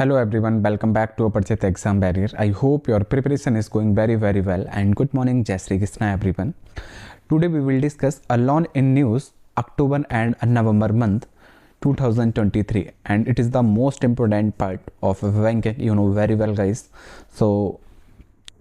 Hello everyone, welcome back to Aparchit Exam Barrier. I hope your preparation is going very well and good morning, Jai Shri Krishna everyone. Today we will discuss a law in news October and November month 2023 and it is the most important part of banking, you know very well guys. So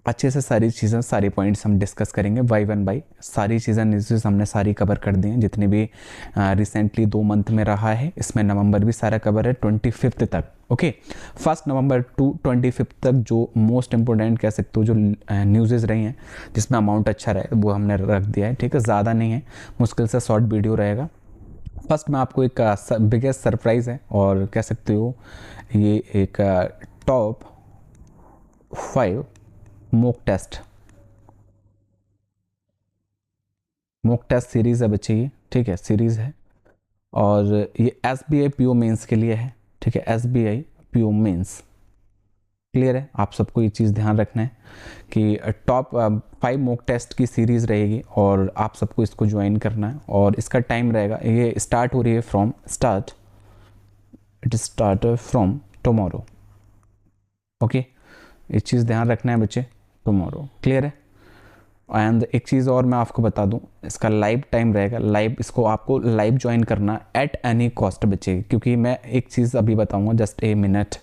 अच्छे से सारी चीज़ें सारे points हम discuss करेंगे by one by. सारी चीज़ें news हमने सारी कवर कर दी हैं जितने भी रिसेंटली 2 मंथ में रहा है। इसमें नवंबर भी सारा कवर है 25 तक। ओके, 1 नवंबर टू 25 तक जो मोस्ट इंपॉर्टेंट कह सकते हो जो न्यूज़ रही हैं जिसमें अमाउंट अच्छा रहे वो हमने रख दिया है। ठीक है, ज़्यादा नहीं है, मुश्किल से शॉर्ट वीडियो रहेगा। फर्स्ट में आपको एक बिगेस्ट सरप्राइज़ है और कह सकते हो ये एक टॉप 5 मॉक टेस्ट सीरीज़ है बच्चे ये। ठीक है, सीरीज़ है और ये SBI PO मेंस के लिए है। ठीक है, SBI PO मेंस। क्लियर है, आप सबको ये चीज़ ध्यान रखना है कि टॉप 5 मॉक टेस्ट की सीरीज़ रहेगी और आप सबको इसको ज्वाइन करना है। और इसका टाइम रहेगा, ये स्टार्ट हो रही है it start from tomorrow. Okay, ये चीज़ ध्यान रखना है बच्चे, टुमारो। क्लियर है। एंड एक चीज़ और मैं आपको बता दूं, इसका लाइव टाइम रहेगा। लाइव इसको आपको लाइव ज्वाइन करना एट एनी कॉस्ट बच्चे, क्योंकि मैं एक चीज़ अभी बताऊंगा just a minute.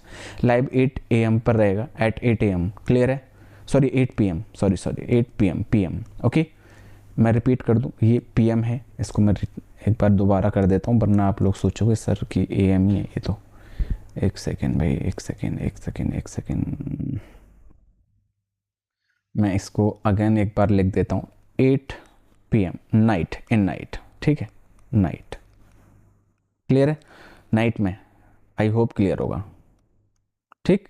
Live 8 AM पर रहेगा, एट 8 AM। क्लियर है, sorry 8 PM, sorry 8 PM। Okay, मैं रिपीट कर दूं, ये PM है, इसको मैं एक बार दोबारा कर देता हूँ वरना आप लोग सोचोगे सर कि AM ही है ये। तो एक सेकेंड भाई, एक सेकेंड, मैं इसको अगेन एक बार लिख देता हूँ। 8 PM नाइट, इन नाइट। ठीक है, नाइट। क्लियर है, नाइट में। आई होप क्लियर होगा। ठीक,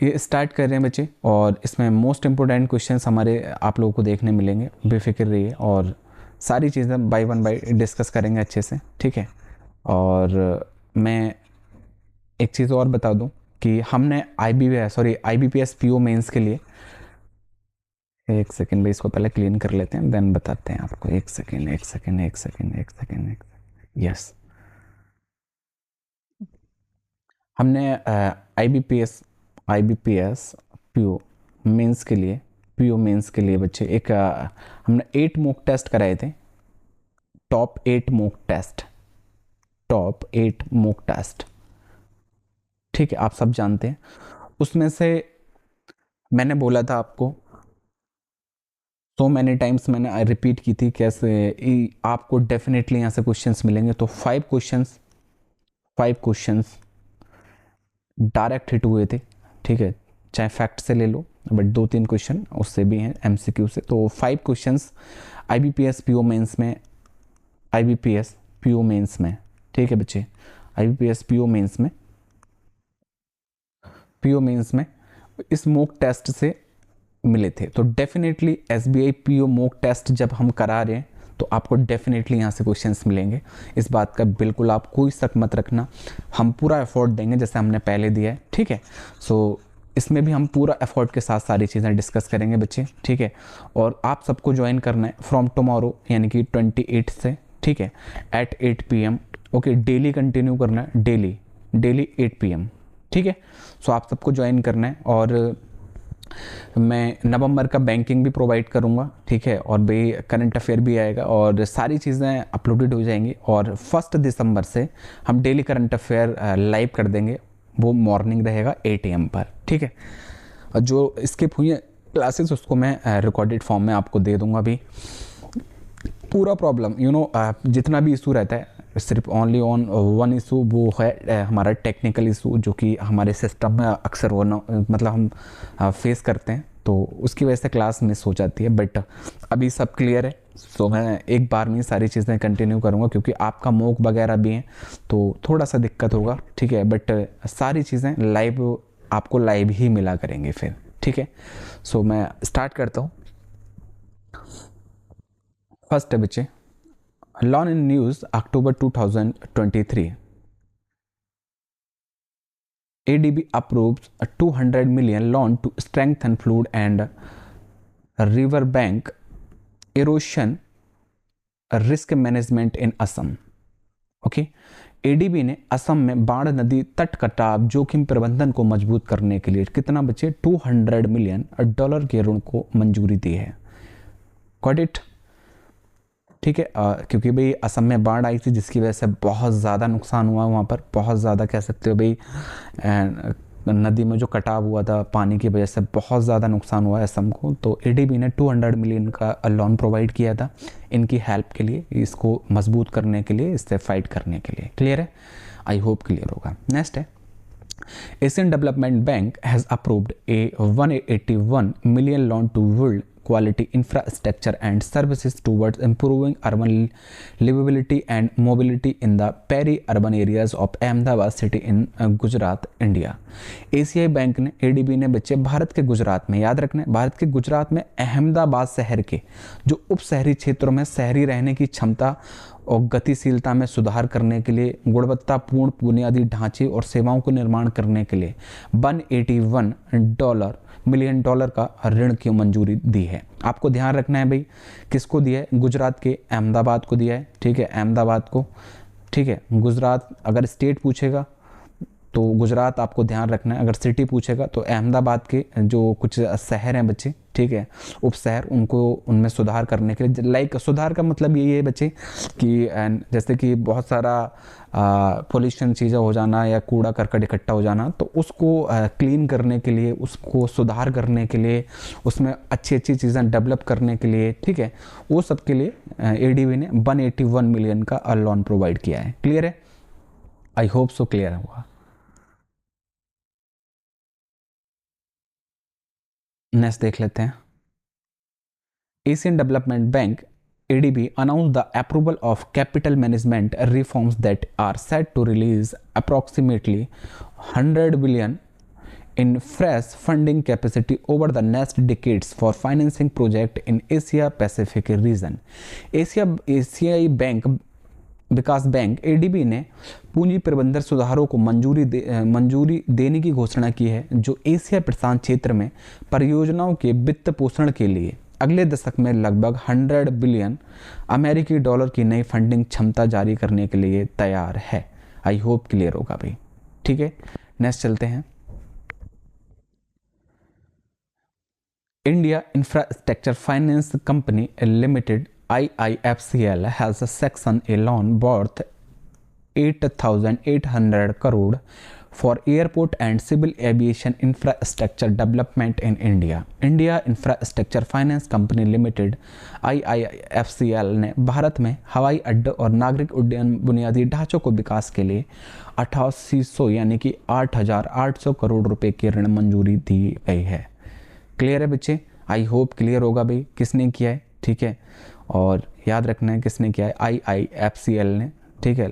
ये स्टार्ट कर रहे हैं बच्चे और इसमें मोस्ट इंपोर्टेंट क्वेश्चंस हमारे आप लोगों को देखने मिलेंगे, बेफिक्र रहिए। और सारी चीज़ें बाय वन बाय डिस्कस करेंगे अच्छे से। ठीक है, और मैं एक चीज़ और बता दूं कि हमने IBPS PO मेंस के लिए, एक सेकेंड भाई, इसको पहले क्लीन कर लेते हैं देन बताते हैं आपको। एक सेकेंड। यस, हमने IBPS PO मेंस के लिए, बच्चे एक हमने 8 मॉक टेस्ट कराए थे। Top 8 mock test. ठीक है, आप सब जानते हैं। उसमें से मैंने बोला था आपको सो मैनी टाइम्स, मैंने रिपीट की थी कैसे आपको डेफिनेटली यहाँ से क्वेश्चंस मिलेंगे। तो 5 क्वेश्चंस डायरेक्ट हिट हुए थे। ठीक है, चाहे फैक्ट से ले लो बट 2-3 क्वेश्चन उससे भी हैं, MCQ से। तो 5 क्वेश्चंस IBPS PO मेंस में, ठीक है बच्चे, IBPS PO मेंस में इस मॉक टेस्ट से मिले थे। तो definitely SBI PO mock test जब हम करा रहे हैं तो आपको डेफिनेटली यहाँ से क्वेश्चंस मिलेंगे। इस बात का बिल्कुल आप कोई शक मत रखना, हम पूरा एफर्ट देंगे जैसे हमने पहले दिया है। ठीक है, सो इसमें भी हम पूरा एफर्ट के साथ सारी चीज़ें डिस्कस करेंगे बच्चे। ठीक है, और आप सबको ज्वाइन करना है फ्रॉम टुमारो यानी कि 28 से। ठीक है, at 8 PM। Okay, daily continue करना है, डेली 8 PM। ठीक है, सो आप सबको ज्वाइन करना है। और मैं नवंबर का बैंकिंग भी प्रोवाइड करूंगा। ठीक है, और भाई करंट अफेयर भी आएगा और सारी चीज़ें अपलोडेड हो जाएंगी। और 1 दिसंबर से हम डेली करंट अफेयर लाइव कर देंगे, वो मॉर्निंग रहेगा 8 AM पर। ठीक है, और जो स्किप हुई है क्लासेस उसको मैं रिकॉर्डेड फॉर्म में आपको दे दूंगा। अभी पूरा प्रॉब्लम जितना भी इशू रहता है सिर्फ ओनली ऑन वन इशू, वो है हमारा टेक्निकल इशू जो कि हमारे सिस्टम में अक्सर होना मतलब हम फेस करते हैं, तो उसकी वजह से क्लास मिस हो जाती है। बट अभी सब क्लियर है, सो मैं एक बार में सारी चीज़ें कंटिन्यू करूँगा क्योंकि आपका मॉक वगैरह भी है तो थोड़ा सा दिक्कत होगा। ठीक है, बट सारी चीज़ें लाइव आपको लाइव ही मिला करेंगे फिर। ठीक है, सो मैं स्टार्ट करता हूँ। फर्स्ट है बच्चे, Law in News, October 2023. ADB approves a 200 million loan to strengthen flood and riverbank erosion risk management in Assam. Okay, ADB ने असम में बाढ़ नदी तट कटाव जोखिम प्रबंधन को मजबूत करने के लिए कितना बचे $200 मिलियन के ऋण को मंजूरी दी है। Got it? ठीक है, क्योंकि भाई असम में बाढ़ आई थी जिसकी वजह से बहुत ज़्यादा नुकसान हुआ वहाँ पर, बहुत ज़्यादा कह सकते हो भाई, नदी में जो कटाव हुआ था पानी की वजह से बहुत ज़्यादा नुकसान हुआ है असम को। तो एडीबी ने 200 मिलियन का लोन प्रोवाइड किया था इनकी हेल्प के लिए, इसको मजबूत करने के लिए, इससे फाइट करने के लिए। क्लियर है? आई होप क्लियर होगा। नेक्स्ट है, Asian Development Bank has approved a 181 million loan to build quality infrastructure and services towards improving urban livability and mobility in the peri-urban areas of Ahmedabad city in Gujarat, India. एशियाई bank ने, ADB ने बच्चे भारत के गुजरात में, याद रखना है, भारत के गुजरात में अहमदाबाद शहर के जो उप शहरी क्षेत्रों में शहरी रहने की क्षमता और गतिशीलता में सुधार करने के लिए गुणवत्तापूर्ण बुनियादी ढांचे और सेवाओं को निर्माण करने के लिए $181 मिलियन का ऋण की मंजूरी दी है। आपको ध्यान रखना है भाई, किसको दिया है? गुजरात के अहमदाबाद को दिया है। ठीक है, अहमदाबाद को। ठीक है, गुजरात अगर स्टेट पूछेगा तो गुजरात आपको ध्यान रखना है, अगर सिटी पूछेगा तो अहमदाबाद के जो कुछ शहर हैं बच्चे, ठीक है, उप शहर, उनको उनमें सुधार करने के लिए, लाइक सुधार का मतलब यही है बच्चे कि जैसे कि बहुत सारा पोल्यूशन चीज़ें हो जाना या कूड़ा करकट इकट्ठा हो जाना, तो उसको क्लीन करने के लिए, उसको सुधार करने के लिए, उसमें अच्छी अच्छी चीज़ें डेवलप करने के लिए, ठीक है, वो सब के लिए एडीबी ने 181 मिलियन का लोन प्रोवाइड किया है। क्लियर है? आई होप सो क्लियर हुआ। नेक्स्ट देख लेते हैं। Asian Development bank ADB announced the approval of capital management reforms that are set to release approximately 100 billion in fresh funding capacity over the next decades for financing project in Asia Pacific region. एशियाई bank विकास bank ADB ने पूंजी प्रबंधन सुधारों को मंजूरी देने की घोषणा की है जो एशिया प्रशांत क्षेत्र में परियोजनाओं के वित्त पोषण के लिए अगले दशक में लगभग 100 बिलियन अमेरिकी डॉलर की नई फंडिंग क्षमता जारी करने के लिए तैयार है। आई होप क्लियर होगा भाई। ठीक है, नेक्स्ट चलते हैं। India infrastructure finance company limited IIFCL has sanctioned a loan worth 8,800 crore for airport and civil aviation infrastructure development in India. India Infrastructure Finance Company Limited IIFCL ने भारत में हवाई अड्डे और नागरिक उड्डयन बुनियादी ढांचों को विकास के लिए 8800 यानी कि 8,800 करोड़ रुपए की ऋण मंजूरी दी गई है। क्लियर है बच्चे? आई होप क्लियर होगा भाई। किसने किया है? ठीक है, और याद रखना है किसने किया है, IIFCL ने। ठीक है,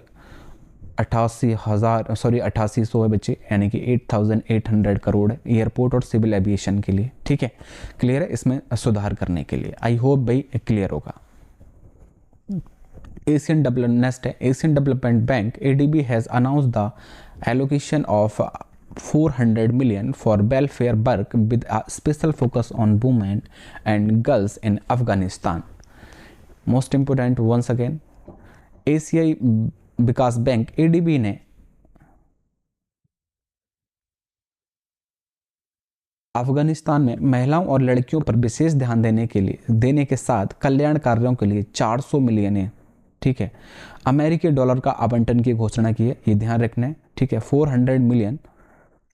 8800 है बच्चे, यानी कि 8,800 करोड़ है एयरपोर्ट और सिविल एविएशन के लिए। ठीक है, क्लियर है, इसमें सुधार करने के लिए। आई होप भाई क्लियर होगा। Asian Development bank ADB has announce the allocation of 400 million for welfare work with a special focus on women and girls in Afghanistan. Most important once again, एशियाई विकास बैंक ADB ने अफगानिस्तान में महिलाओं और लड़कियों पर विशेष ध्यान देने के साथ कल्याण कार्यों के लिए 400 मिलियन, ठीक है, अमेरिकी डॉलर का आवंटन की घोषणा की है। ये ध्यान रखना है। ठीक है, 400 million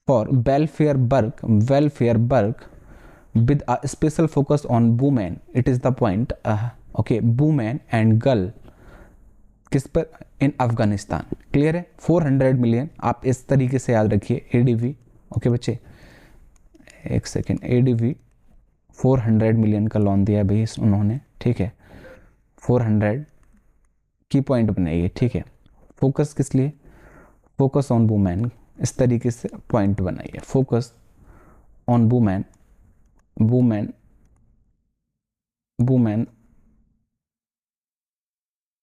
for welfare work with a special focus on women. It is the point. Okay, women and girl किस पर? इन अफगानिस्तान। क्लियर है? 400 मिलियन आप इस तरीके से याद रखिए। ADB, ओके बच्चे, एक सेकेंड, ADB 400 मिलियन का लोन दिया भाई उन्होंने। ठीक है, 400 की पॉइंट बनाइए। ठीक है, फोकस किस लिए? फोकस ऑन वुमेन, इस तरीके से पॉइंट बनाइए। Focus on women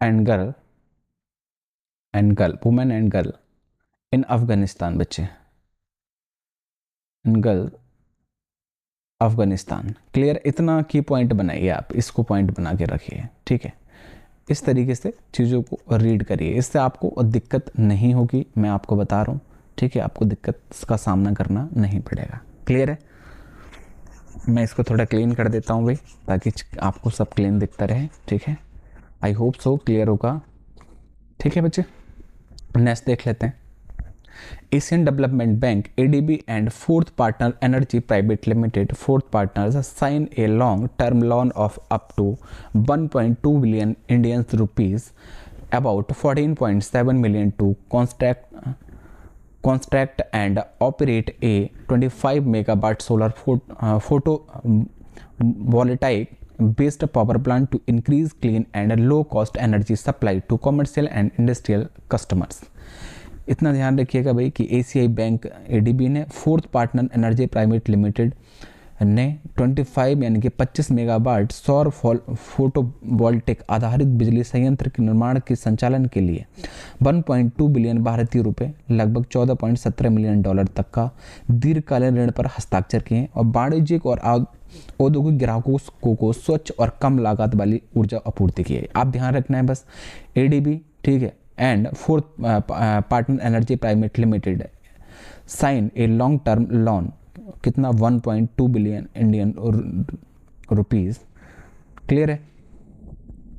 and girl women and girl in Afghanistan बच्चे, इन गर्ल अफगानिस्तान। क्लियर? इतना की पॉइंट बनाइए आप, इसको पॉइंट बना के रखिए। ठीक है, इस तरीके से चीज़ों को रीड करिए, इससे आपको दिक्कत नहीं होगी, मैं आपको बता रहा हूँ, ठीक है। आपको दिक्कत का सामना करना नहीं पड़ेगा। क्लियर है? मैं इसको थोड़ा क्लीन कर देता हूँ भाई, ताकि आपको सब क्लीन दिखता रहे, ठीक है। आई होप सो क्लियर होगा, ठीक है बच्चे। नेक्स्ट देख लेते हैं। Asian Development Bank ADB and Fourth Partner Energy Private Limited Fourth Partners sign a long term loan of up to 1.2 billion Indian rupees about 14.7 million to construct and operate a 25 megawatt solar photovoltaic based power plant to increase clean and low cost energy supply to commercial and industrial customers। इतना ध्यान रखिएगा भाई कि ACI bank ADB ने fourth Partner Energy Private limited ने 25 यानी कि 25 megawatt सौर फोटोवोल्टिक आधारित बिजली संयंत्र के निर्माण के संचालन के लिए 1.2 बिलियन भारतीय रुपए लगभग 14.17 मिलियन डॉलर तक का दीर्घकालीन ऋण पर हस्ताक्षर किए और वाणिज्यिक और औद्योगिक ग्राहकों को स्वच्छ और कम लागत वाली ऊर्जा आपूर्ति की है। आप ध्यान रखना है बस, एडीबी, ठीक है, and Fourth Partner Energy Private Limited sign a long term loan, कितना 1.2 बिलियन इंडियन रुपीस, क्लियर है,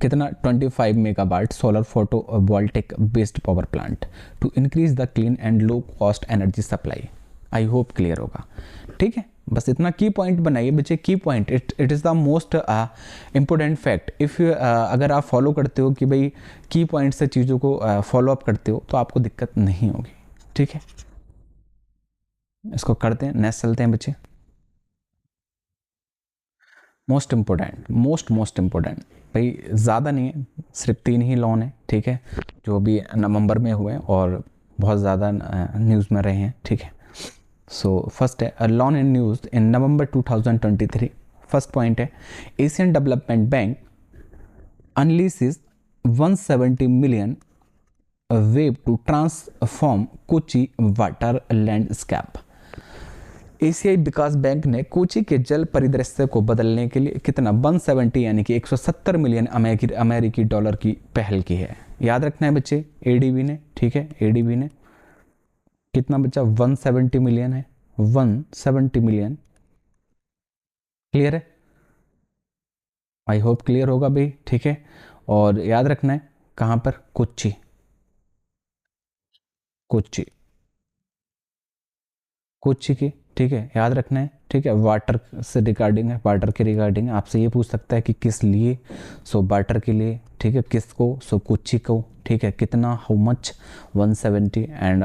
कितना 25 megawatt solar photovoltaic based power plant to increase the clean and low cost energy supply. I hope clear होगा, ठीक है। बस इतना की point बनाइए बच्चे, की point, it is the most important fact. If अगर आप फॉलो करते हो कि भाई की पॉइंट से चीज़ों को फॉलो अप करते हो तो आपको दिक्कत नहीं होगी, ठीक है। इसको करते हैं, नेक्स्ट चलते हैं बच्चे। मोस्ट इम्पोर्टेंट भाई, ज़्यादा नहीं है, सिर्फ 3 ही लोन है, ठीक है, जो भी नवंबर में हुए और बहुत ज़्यादा न्यूज़ में रहे हैं, ठीक है। सो फर्स्ट है loan in news in November 2023। First point है Asian Development Bank unleashes 170 million wave to transform Kochi water landscape. एशियाई विकास बैंक ने कोची के जल परिदृश्य को बदलने के लिए कितना 170 यानी कि 170 मिलियन अमेरिकी डॉलर की पहल की है। याद रखना है बच्चे, एडीबी ने, ठीक है, एडीबी ने कितना बच्चा 170 मिलियन है, 170 मिलियन, क्लियर है? आई होप क्लियर होगा भाई, ठीक है। और याद रखना है कहां पर, कोची, कोची, कोची की, ठीक है, याद रखना है, ठीक है। वाटर से रिगार्डिंग है, वाटर के रिगार्डिंग आपसे ये पूछ सकता है कि किस लिए, सो वाटर के लिए, ठीक है, किसको, सो कोची को, ठीक है, कितना, हाउ मच 170, एंड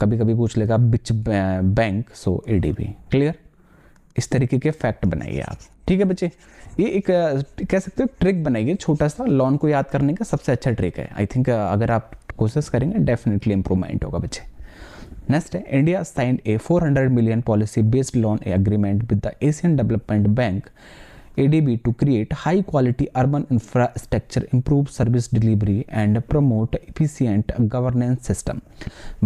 कभी कभी पूछ लेगा which bank, so ADB, clear. इस तरीके के फैक्ट बनाइए आप, ठीक है बच्चे। ये एक कह सकते हो ट्रिक बनाइए, छोटा सा लोन को याद करने का सबसे अच्छा ट्रिक है। आई थिंक अगर आप कोशिश करेंगे डेफिनेटली इंप्रूवमेंट होगा बच्चे। नेक्स्ट है India signed A 400 million policy based loan agreement with the Asian Development bank ADB to create high quality urban infrastructure, improve service delivery and promote efficient governance system।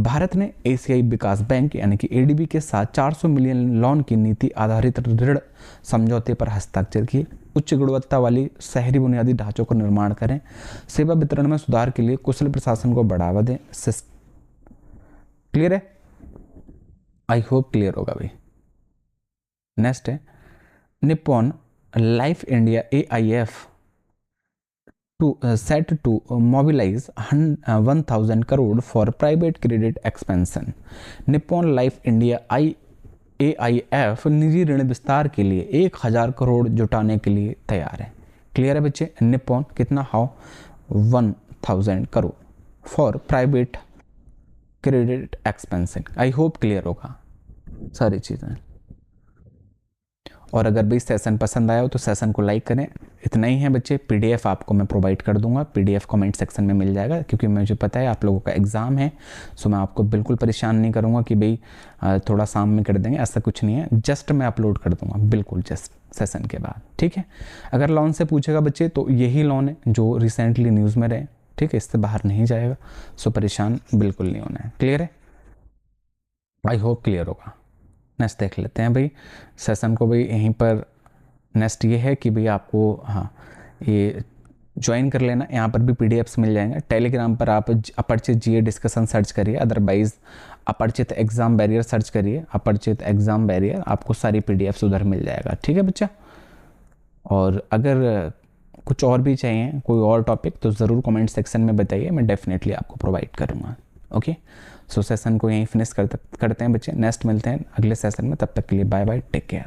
Bharat ने एशियाई विकास bank यानी कि ADB के साथ 400 million loan की नीति आधारित ऋण समझौते पर हस्ताक्षर किए। उच्च गुणवत्ता वाली शहरी बुनियादी ढांचों का निर्माण करें, सेवा वितरण में सुधार के लिए कुशल प्रशासन को बढ़ावा दें। क्लियर है? आई होप क्लियर होगा भाई। नेक्स्ट है Nippon life India AIF to set to mobilize 1000 crore for private credit expansion। Nippon life India AIF निजी ऋण विस्तार के लिए 1000 करोड़ जुटाने के लिए तैयार है। क्लियर है बच्चे? निप्पॉन कितना, how 1000 crore for private credit expansion. I hope clear होगा सारी चीज़ें। और अगर भी सेशन पसंद आया हो तो सेशन को लाइक करें। इतना ही है बच्चे, PDF आपको मैं प्रोवाइड कर दूंगा, PDF कमेंट सेक्शन में मिल जाएगा, क्योंकि मुझे पता है आप लोगों का एग्ज़ाम है, सो मैं आपको बिल्कुल परेशान नहीं करूंगा कि भाई थोड़ा शाम में कर देंगे, ऐसा कुछ नहीं है, जस्ट मैं अपलोड कर दूंगा बिल्कुल जस्ट सेशन के बाद, ठीक है। अगर लोन से पूछेगा बच्चे तो यही लोन है जो रिसेंटली न्यूज़ में रहे, ठीक है, इससे बाहर नहीं जाएगा, सो परेशान बिल्कुल नहीं होना है। क्लियर है? आई होप क्लियर होगा। नेक्स्ट देख लेते हैं भाई सेशन को भाई। यहीं पर नेक्स्ट ये है कि भाई आपको, हाँ, ये ज्वाइन कर लेना, यहाँ पर भी पीडीएफ्स मिल जाएंगे। टेलीग्राम पर आप अपरिचित जीए डिस्कशन सर्च करिए, अदरवाइज़ अपरिचित एग्ज़ाम बैरियर सर्च करिए, अपरिचित एग्ज़ाम बैरियर, आपको सारी पीडीएफ्स उधर मिल जाएगा। ठीक है बच्चा, और अगर कुछ और भी चाहिए, कोई और टॉपिक, तो ज़रूर कमेंट सेक्शन में बताइए, मैं डेफिनेटली आपको प्रोवाइड करूँगा। ओके, सो सेशन को यहीं फिनिश करते हैं बच्चे, नेक्स्ट मिलते हैं अगले सेशन में, तब तक के लिए बाय बाय, टेक केयर।